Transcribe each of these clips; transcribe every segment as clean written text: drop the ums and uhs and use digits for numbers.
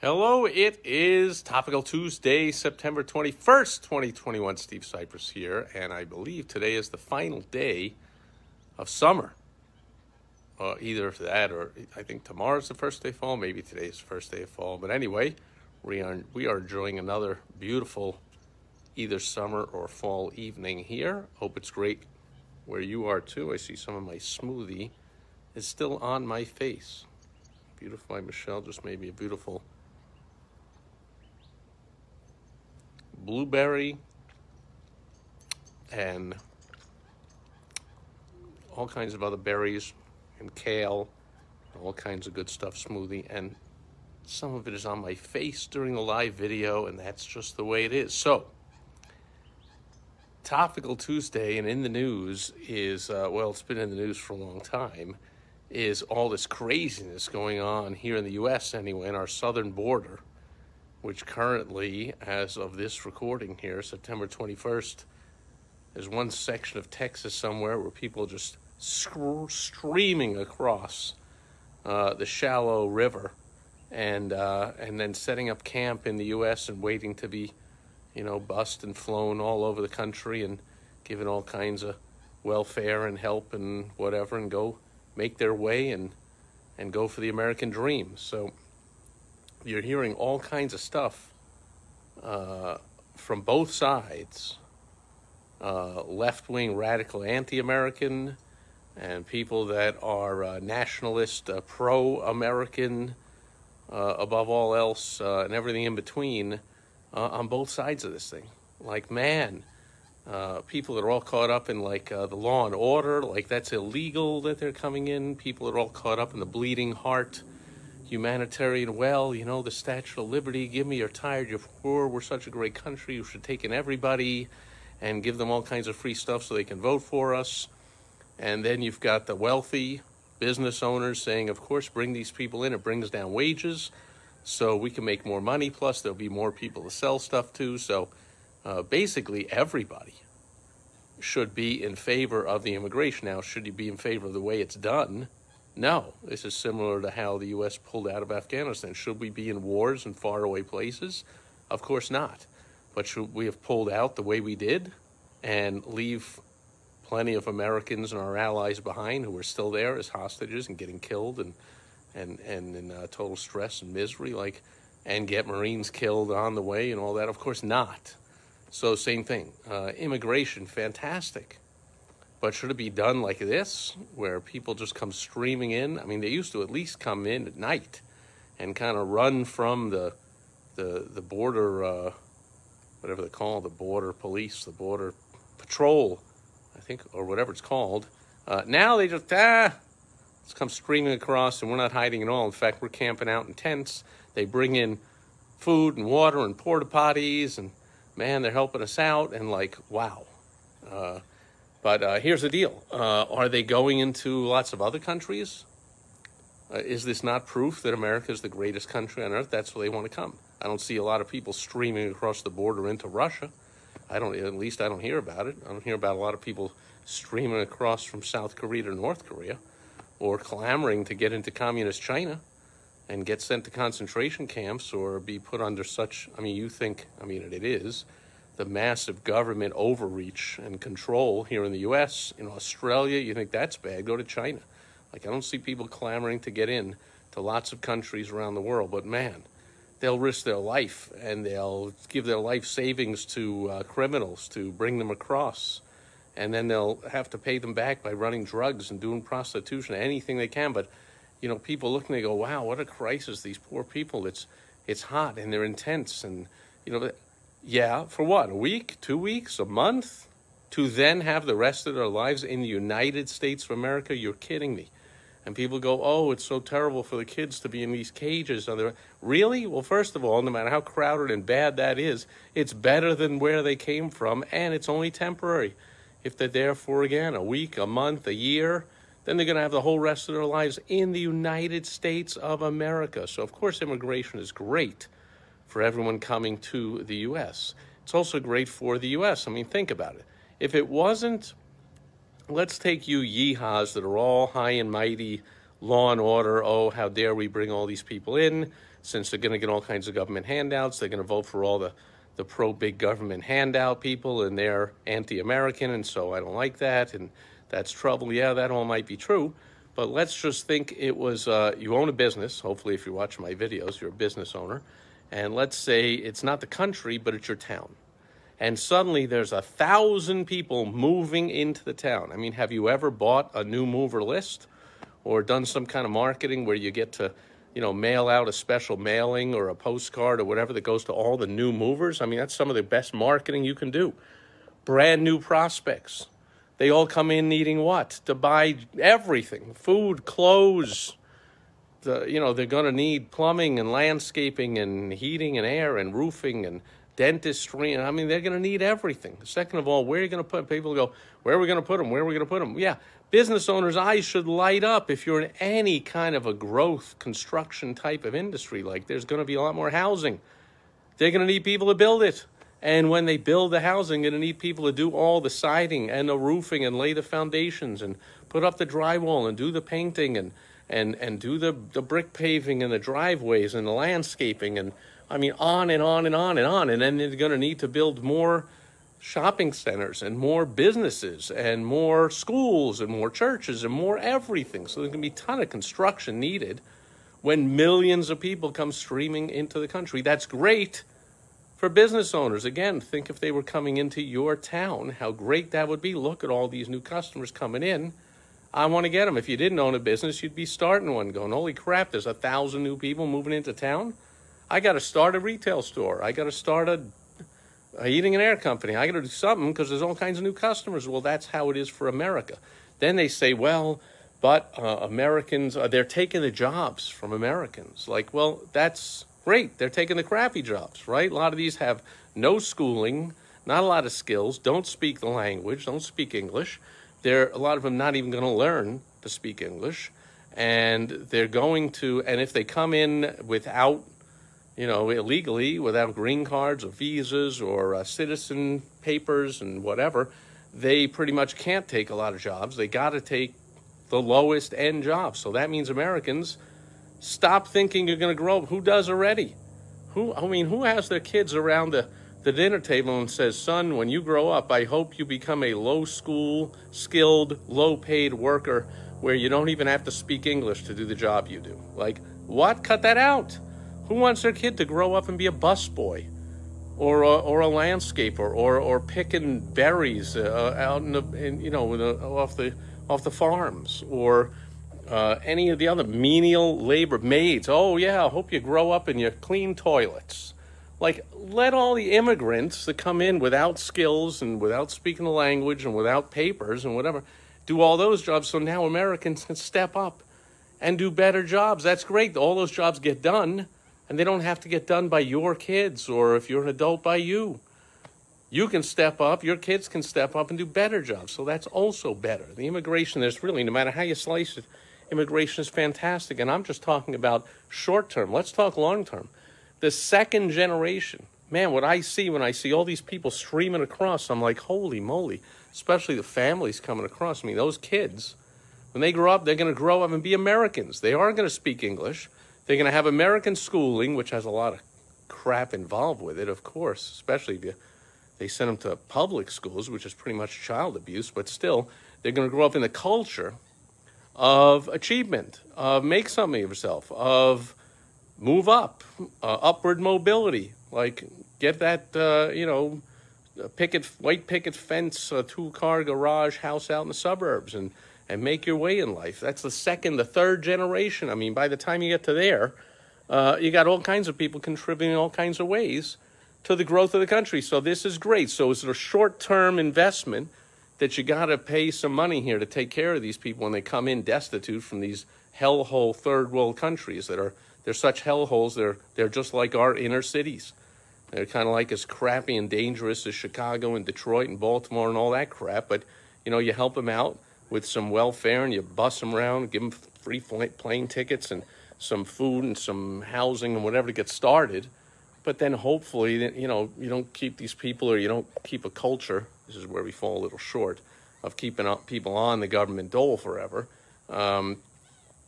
Hello, it is Topical Tuesday, September 21st, 2021. Steve Sipress here, and I believe today is the final day of summer. Either that or I think tomorrow's the first day of fall, maybe today's the first day of fall. But anyway, we are enjoying another beautiful either summer or fall evening here. Hope it's great where you are too. I see some of my smoothie is still on my face. Beautiful. Michelle just made me a beautiful blueberry and all kinds of other berries and kale, all kinds of good stuff smoothie, and some of it is on my face during the live video, and that's just the way it is. So Topical Tuesday, and in the news is well, it's been in the news for a long time, is all this craziness going on here in the US anyway, in our southern border, which currently, as of this recording here, September 21st, there's one section of Texas somewhere where people are just streaming across the shallow river and then setting up camp in the U.S. and waiting to be, bussed and flown all over the country and given all kinds of welfare and help and whatever, and go make their way and go for the American dream. So you're hearing all kinds of stuff from both sides, left-wing radical anti-American and people that are nationalist, pro-American, above all else, and everything in between, on both sides of this thing. Like, man, people that are all caught up in, the law and order, like that's illegal that they're coming in. People that are all caught up in the bleeding heart, humanitarian, the Statue of Liberty, give me, you're tired, you're poor, we're such a great country, you should take in everybody and give them all kinds of free stuff so they can vote for us. And then you've got the wealthy business owners saying, of course, bring these people in, it brings down wages so we can make more money, plus there'll be more people to sell stuff to. So basically everybody should be in favor of the immigration. Now, should you be in favor of the way it's done? No. This is similar to how the U.S. pulled out of Afghanistan. Should we be in wars in faraway places? Of course not. But should we have pulled out the way we did and leave plenty of Americans and our allies behind who are still there as hostages and getting killed and in total stress and misery, and get Marines killed on the way and all that? Of course not. So same thing. Immigration, fantastic. But should it be done like this, where people just come streaming in? I mean, they used to at least come in at night and kind of run from the border, whatever they call it, the border police, the border patrol, I think, or whatever it's called. Now they just, let's come streaming across, and we're not hiding at all. In fact, we're camping out in tents. They bring in food and water and porta potties, and man, they're helping us out, and wow. But here's the deal. Are they going into lots of other countries? Is this not proof that America is the greatest country on earth? That's where they want to come. I don't see a lot of people streaming across the border into Russia. At least I don't hear about it. I don't hear about a lot of people streaming across from South Korea to North Korea, or clamoring to get into communist China and get sent to concentration camps or be put under such, it is the massive government overreach and control here in the U.S. In Australia, you think that's bad, go to China. I don't see people clamoring to get in to lots of countries around the world, but man, they'll risk their life and they'll give their life savings to criminals to bring them across, and then they'll have to pay them back by running drugs and doing prostitution, anything they can. But people look and they go, wow, what a crisis, these poor people. It's hot and they're intense, and yeah, for what, a week, 2 weeks, a month, to then have the rest of their lives in the United States of America? You're kidding me. And people go, oh, it's so terrible for the kids to be in these cages. Really? Well, first of all, no matter how crowded and bad that is, it's better than where they came from, and it's only temporary. If they're there for, again, a week, a month, a year, then they're going to have the whole rest of their lives in the United States of America. So, of course, immigration is great for everyone coming to the U.S. It's also great for the U.S. Think about it. If it wasn't, let's take you yeehaws that are all high and mighty, law and order. Oh, how dare we bring all these people in? Since they're going to get all kinds of government handouts, they're going to vote for all the pro-big government handout people, and they're anti-American, and so I don't like that, and that's trouble. Yeah, that all might be true, but let's just think it was, you own a business. Hopefully, if you're watching my videos, you're a business owner. And let's say it's not the country, but it's your town. And suddenly there's 1,000 people moving into the town. I mean, have you ever bought a new mover list or done some kind of marketing where you get to, mail out a special mailing or a postcard or whatever that goes to all the new movers? I mean, that's some of the best marketing you can do. Brand new prospects. They all come in needing what? To buy everything, food, clothes. They're going to need plumbing and landscaping and heating and air and roofing and dentistry. I mean, they're going to need everything. Second of all, where are you going to put people? Go, where are we going to put them? Where are we going to put them? Yeah, business owners' eyes should light up if you're in any kind of a growth construction type of industry. Like, there's going to be a lot more housing. They're going to need people to build it. And when they build the housing, they're going to need people to do all the siding and the roofing and lay the foundations and put up the drywall and do the painting and do the brick paving and the driveways and the landscaping, and I mean, on and on and on and on. And then they're going to need to build more shopping centers and more businesses and more schools and more churches and more everything. So there's going to be a ton of construction needed when millions of people come streaming into the country. That's great for business owners. Again, think if they were coming into your town, how great that would be. Look at all these new customers coming in. I want to get them. If you didn't own a business, you'd be starting one going, holy crap, there's 1,000 new people moving into town. I got to start a retail store. I got to start a heating and air company. I got to do something because there's all kinds of new customers. Well, that's how it is for America. Then they say, well, but Americans, they're taking the jobs from Americans. Like, well, that's great. They're taking the crappy jobs, right? A lot of these have no schooling, not a lot of skills, don't speak the language, don't speak English. A lot of them not even going to learn to speak English. And they're going to, and if they come in without, illegally, without green cards or visas or citizen papers and whatever, they pretty much can't take a lot of jobs. They got to take the lowest end jobs. So that means Americans stop thinking you're going to grow up. Who does already? Who has their kids around the dinner table and says, son, when you grow up, I hope you become a low school, skilled, low paid worker where you don't even have to speak English to do the job you do. Like, what? Cut that out. Who wants their kid to grow up and be a busboy or a landscaper or picking berries out off the farms or any of the other menial labor, maids? Oh yeah, I hope you grow up and you clean toilets. Like, let all the immigrants that come in without skills and without speaking the language and without papers and whatever do all those jobs, so now Americans can step up and do better jobs. That's great. All those jobs get done, and they don't have to get done by your kids or if you're an adult by you. You can step up, your kids can step up and do better jobs, so that's also better. The immigration, there's really, no matter how you slice it, immigration is fantastic, and I'm just talking about short term. Let's talk long term. The second generation, man, what I see when I see all these people streaming across, I'm like, holy moly, especially the families coming across. I mean, those kids, when they grow up, they're going to grow up and be Americans. They are going to speak English. They're going to have American schooling, which has a lot of crap involved with it, of course, especially if they send them to public schools, which is pretty much child abuse, but still, they're going to grow up in the culture of achievement, of make something of yourself, of move up, upward mobility, like get that, white picket fence, two-car garage house out in the suburbs and make your way in life. That's the second, the third generation. I mean, by the time you get to there, you got all kinds of people contributing in all kinds of ways to the growth of the country. So this is great. So it's a short-term investment that you got to pay some money here to take care of these people when they come in destitute from these hellhole third world countries they're such hellholes. They're just like our inner cities. They're kind of like as crappy and dangerous as Chicago and Detroit and Baltimore and all that crap. But, you help them out with some welfare and you bus them around, give them free plane tickets and some food and some housing and whatever to get started. But then hopefully, you don't keep these people, or you don't keep a culture. This is where we fall a little short of keeping people on the government dole forever.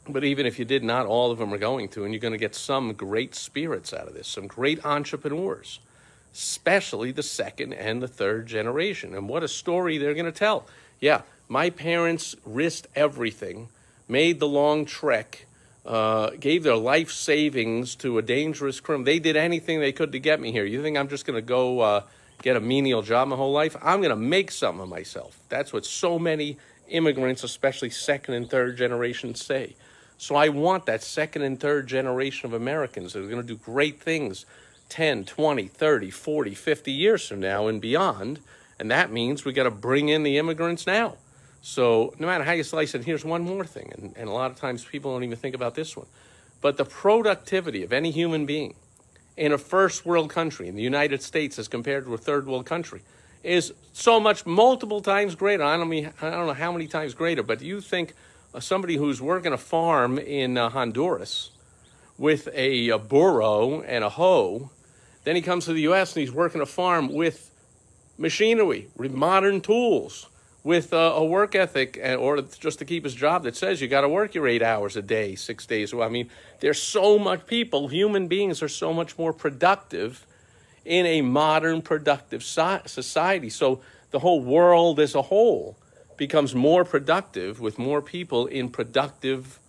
But even if you did, not all of them are going to, and you're going to get some great spirits out of this, some great entrepreneurs, especially the second and the third generation. And what a story they're going to tell. Yeah, my parents risked everything, made the long trek, gave their life savings to a dangerous criminal. They did anything they could to get me here. You think I'm just going to go get a menial job my whole life? I'm going to make something of myself. That's what so many immigrants, especially second and third generations, say. So I want that second and third generation of Americans that are going to do great things 10, 20, 30, 40, 50 years from now and beyond. And that means we got to bring in the immigrants now. So no matter how you slice it, here's one more thing. And a lot of times people don't even think about this one. But the productivity of any human being in a first world country, in the United States as compared to a third world country, is so much, multiple times greater. I don't know how many times greater, but you think somebody who's working a farm in Honduras with a burro and a hoe, then he comes to the U.S. and he's working a farm with machinery, with modern tools, with a work ethic, or just to keep his job that says you got to work your 8 hours a day, 6 days. I mean, there's so much people, human beings are so much more productive in a modern, productive society. So the whole world as a whole becomes more productive with more people in productive,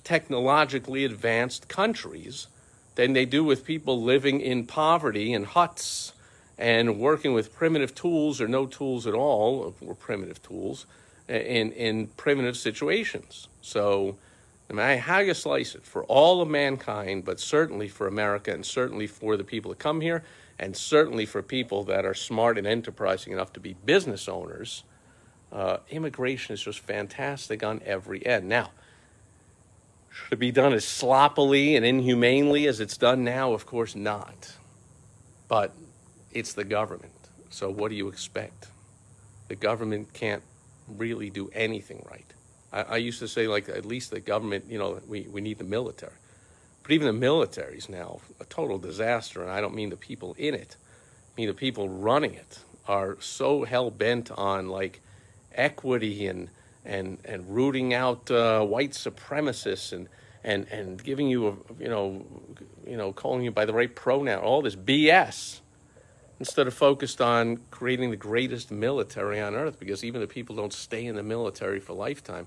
technologically advanced countries than they do with people living in poverty in huts and working with primitive tools or no tools at all, or primitive tools, in primitive situations. So no matter how you slice it, for all of mankind, but certainly for America and certainly for the people that come here, and certainly for people that are smart and enterprising enough to be business owners, immigration is just fantastic on every end. Now, should it be done as sloppily and inhumanely as it's done now? Of course not. But it's the government. So what do you expect? The government can't really do anything right. I used to say, like, at least the government, you know, we need the military. But even the military is now a total disaster, and I don't mean the people in it. I mean the people running it are so hell-bent on, like, equity and rooting out white supremacists and giving you calling you by the right pronoun, all this BS, instead of focused on creating the greatest military on earth. Because even the people don't stay in the military for a lifetime.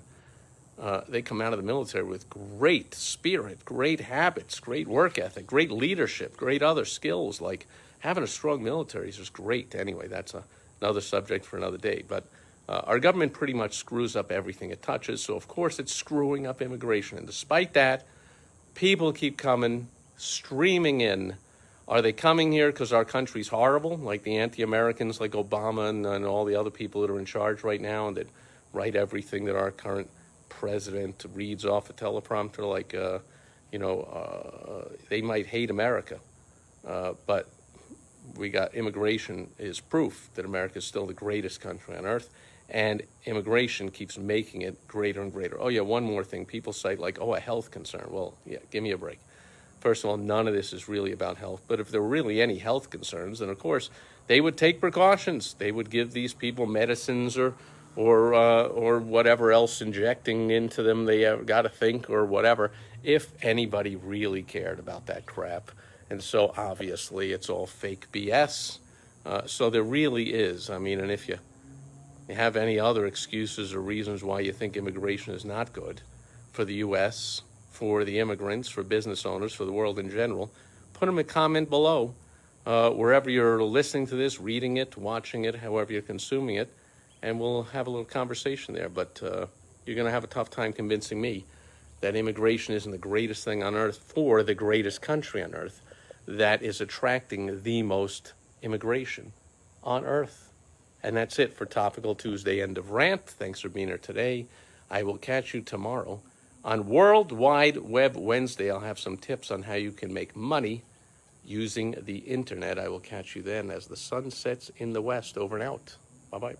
They come out of the military with great spirit, great habits, great work ethic, great leadership, great other skills. Like having a strong military is just great. Anyway, that's another subject for another day. But our government pretty much screws up everything it touches. So, of course, it's screwing up immigration. And despite that, people keep coming, streaming in. Are they coming here because our country's horrible, like the anti-Americans like Obama and all the other people that are in charge right now and that write everything that our current president reads off a teleprompter, like, they might hate America. But we got immigration is proof that America is still the greatest country on earth. And immigration keeps making it greater and greater. Oh, yeah, one more thing. People cite, like, a health concern. Well, yeah, give me a break. First of all, none of this is really about health. But if there were really any health concerns, then, of course, they would take precautions. They would give these people medicines or whatever else injecting into them they got to think or whatever, if anybody really cared about that crap. And so, obviously, it's all fake BS. So there really is. I mean, and if you have any other excuses or reasons why you think immigration is not good for the U.S., for the immigrants, for business owners, for the world in general, put them in a comment below, wherever you're listening to this, reading it, watching it, however you're consuming it, and we'll have a little conversation there. But you're going to have a tough time convincing me that immigration isn't the greatest thing on earth for the greatest country on earth that is attracting the most immigration on earth. And that's it for Topical Tuesday, end of rant. Thanks for being here today. I will catch you tomorrow. On World Wide Web Wednesday, I'll have some tips on how you can make money using the internet. I will catch you then as the sun sets in the west. Over and out. Bye-bye.